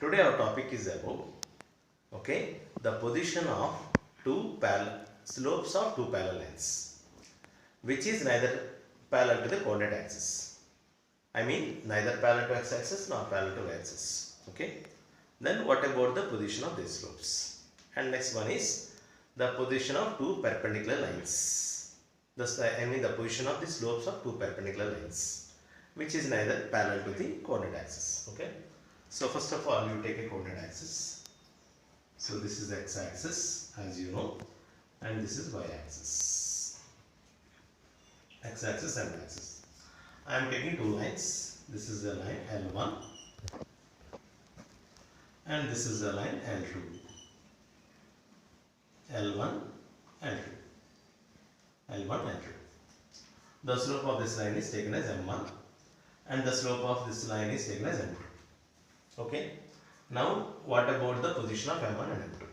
Today our topic is about the position of slopes of two parallel lines, which is neither parallel to the coordinate axis. I mean neither parallel to x axis nor parallel to y axis. Okay. Then what about the position of these slopes? And next one is the position of two perpendicular lines. I mean the position of the slopes of two perpendicular lines, which is neither parallel to the coordinate axis. Okay. So first of all, you take a coordinate axis. So this is x axis, as you know, and this is y axis. X axis and y axis. I am taking two lines. This is the line L1 and this is the line L2. L1, L2. L1, L2. The slope of this line is taken as M1 and the slope of this line is taken as M2. Okay. Now what about the position of M1 and M2?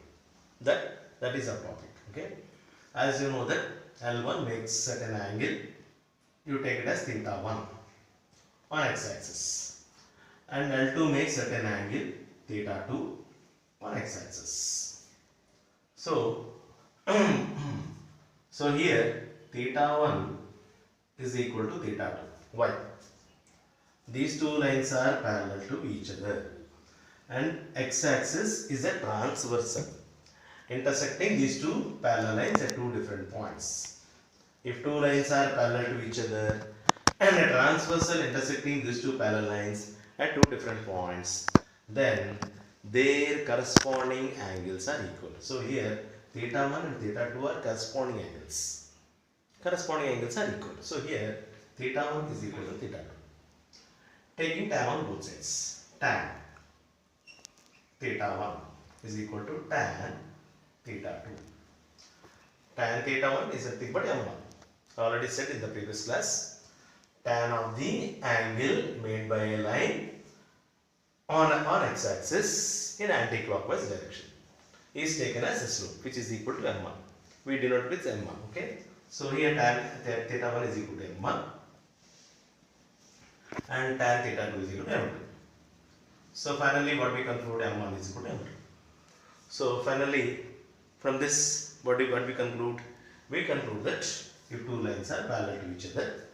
That is our topic. Okay. As you know that L1 makes certain angle, you take it as theta 1 on x axis, and L2 makes certain angle theta 2 on x axis. So so here theta 1 is equal to theta 2. Why? These two lines are parallel to each other and x axis is a transversal intersecting these two parallel lines at two different points. If two lines are parallel to each other and a transversal intersecting these two parallel lines at two different points, then their corresponding angles are equal. So here theta 1 and theta 2 are corresponding angles. Corresponding angles are equal. So here theta 1 is equal to theta 2. Taking tan on both sides. Tan theta 1 is equal to tan theta 2. Tan theta 1 is nothing but M1. Already said in the previous class, tan of the angle made by a line on x axis in anti-clockwise direction is taken as a slope, which is equal to M1. We denote with M1. Okay. So here tan theta 1 is equal to M1 and tan theta 2 is equal to M2. So finally what we conclude, M1 is equal to M2. So finally from this what we conclude? We conclude that if two lines are parallel to each other,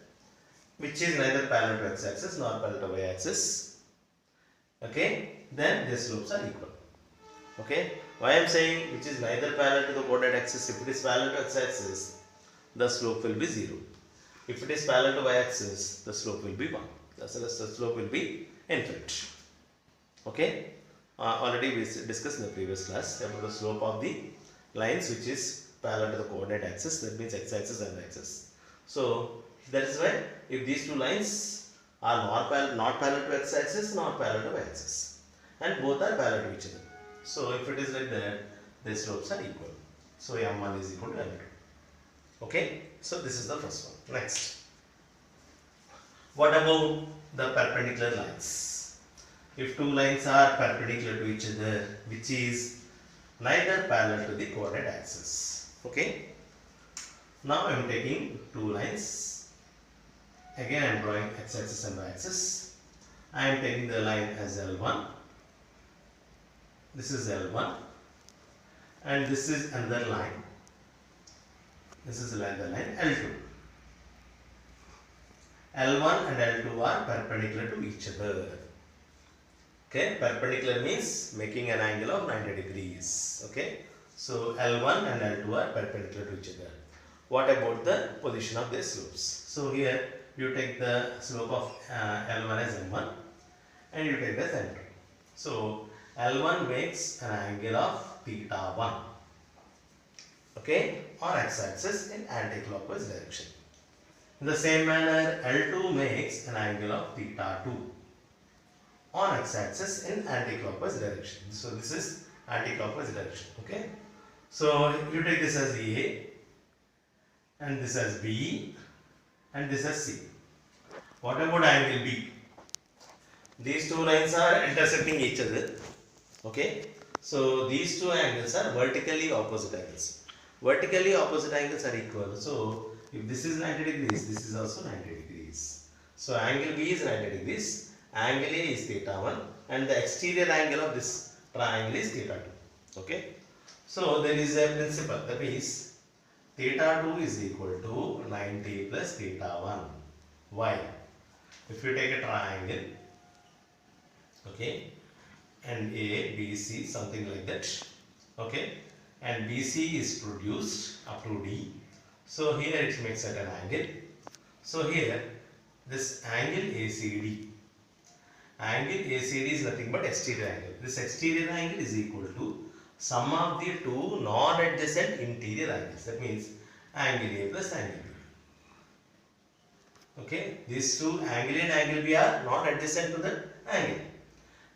which is neither parallel to x axis nor parallel to y axis, okay, then their slopes are equal. Okay. Why I am saying which is neither parallel to the coordinate axis? If it is parallel to x axis, the slope will be 0. If it is parallel to y axis, the slope will be 1. The slope will be infinite. Okay. Already we discussed in the previous class about the slope of the lines which is parallel to the coordinate axis. That means x axis and y axis. So that is why if these two lines are not parallel to x axis nor parallel to y axis, and both are parallel to each other. So if it is like that, the slopes are equal. So M1 is equal to M2. Okay. So this is the first one. Next. What about the perpendicular lines? If two lines are perpendicular to each other, which is neither parallel to the coordinate axis. Okay. Now I am taking two lines. Again I am drawing x axis and y axis. I am taking the line as L1. This is L1 and this is another line. This is another line L2. L1 and L2 are perpendicular to each other. Okay, perpendicular means making an angle of 90 degrees. Okay, so L1 and L2 are perpendicular to each other. What about the position of their slopes? So here you take the slope of L1 as M1 and you take it as M2. So L1 makes an angle of theta 1. Okay, on x axis in anti-clockwise direction. In the same manner, L2 makes an angle of theta 2 on x axis in anti-clockwise direction. So this is anti-clockwise direction. Okay. So you take this as A and this as B and this as C. What about angle B? These two lines are intersecting each other. Okay. So these two angles are vertically opposite angles. Vertically opposite angles are equal. So if this is 90 degrees, this is also 90 degrees. So angle B is 90 degrees, angle A is theta 1 and the exterior angle of this triangle is theta 2. Okay. So there is a principle, that means theta 2 is equal to 90 plus theta 1. Why? If you take a triangle, okay, and A, B, C, something like that, okay, and BC is produced up to D. So here it makes at an angle. So here this angle ACD. Angle ACD is nothing but exterior angle. This exterior angle is equal to sum of the two non-adjacent interior angles. That means angle A plus angle B. Okay, these two, angle A and angle B, are not adjacent to the angle.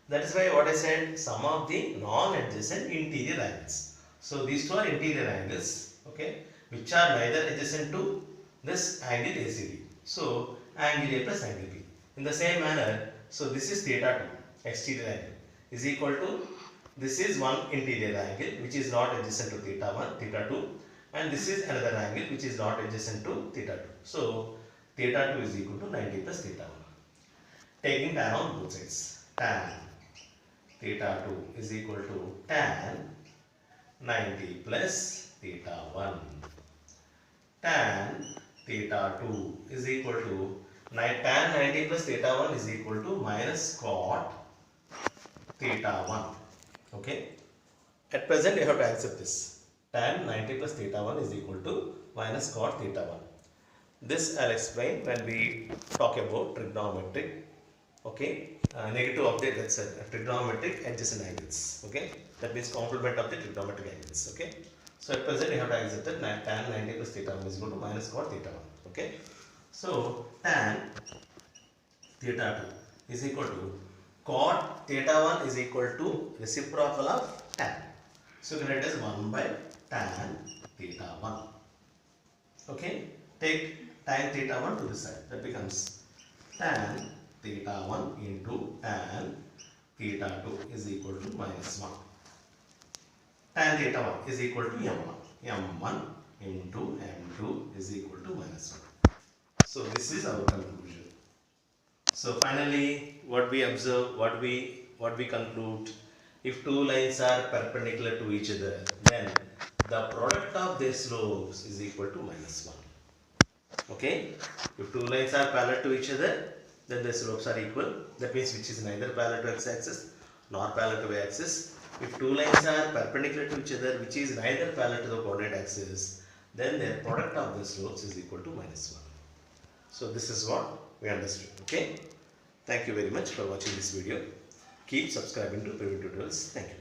That is why what I said, sum of the non-adjacent interior angles. So these two are interior angles, okay, which are neither adjacent to this angle ACD. So angle A plus angle B. In the same manner, so this is theta 2, exterior angle, is equal to, this is one interior angle which is not adjacent to theta 1, theta 2, and this is another angle which is not adjacent to theta 2. So theta 2 is equal to 90 plus theta 1. Taking tan on both sides, tan theta 2 is equal to tan 90 plus theta 1. Tan theta 2 is equal to tan 90 plus theta 1 is equal to minus cot theta 1. Okay. At present you have to accept this. Tan 90 plus theta 1 is equal to minus cot theta 1. This I'll explain when we talk about trigonometric. Okay. Negative of the trigonometric adjacent angles. Okay. That means complement of the trigonometric angles. Okay. So at present you have to accept that tan 90 plus theta 1 is equal to minus cot theta 1. Okay. So tan theta 2 is equal to cot theta 1 is equal to reciprocal of tan. So you can write as 1 by tan theta 1. Okay. Take tan theta 1 to the side. That becomes tan theta 1 into tan theta 2 is equal to minus 1. Tan theta 1 is equal to m1. m1 into m2 is equal to minus 1. So this is our conclusion. So finally, what we observe, what we conclude, if two lines are perpendicular to each other, then the product of their slopes is equal to minus 1. Okay? If two lines are parallel to each other, then the slopes are equal. That means which is neither parallel to x-axis nor parallel to y-axis. If two lines are perpendicular to each other, which is neither parallel to the coordinate axis, then their product of the slopes is equal to minus 1. So this is what we understood. Okay. Thank you very much for watching this video. Keep subscribing to Praveen Tutorials. Thank you.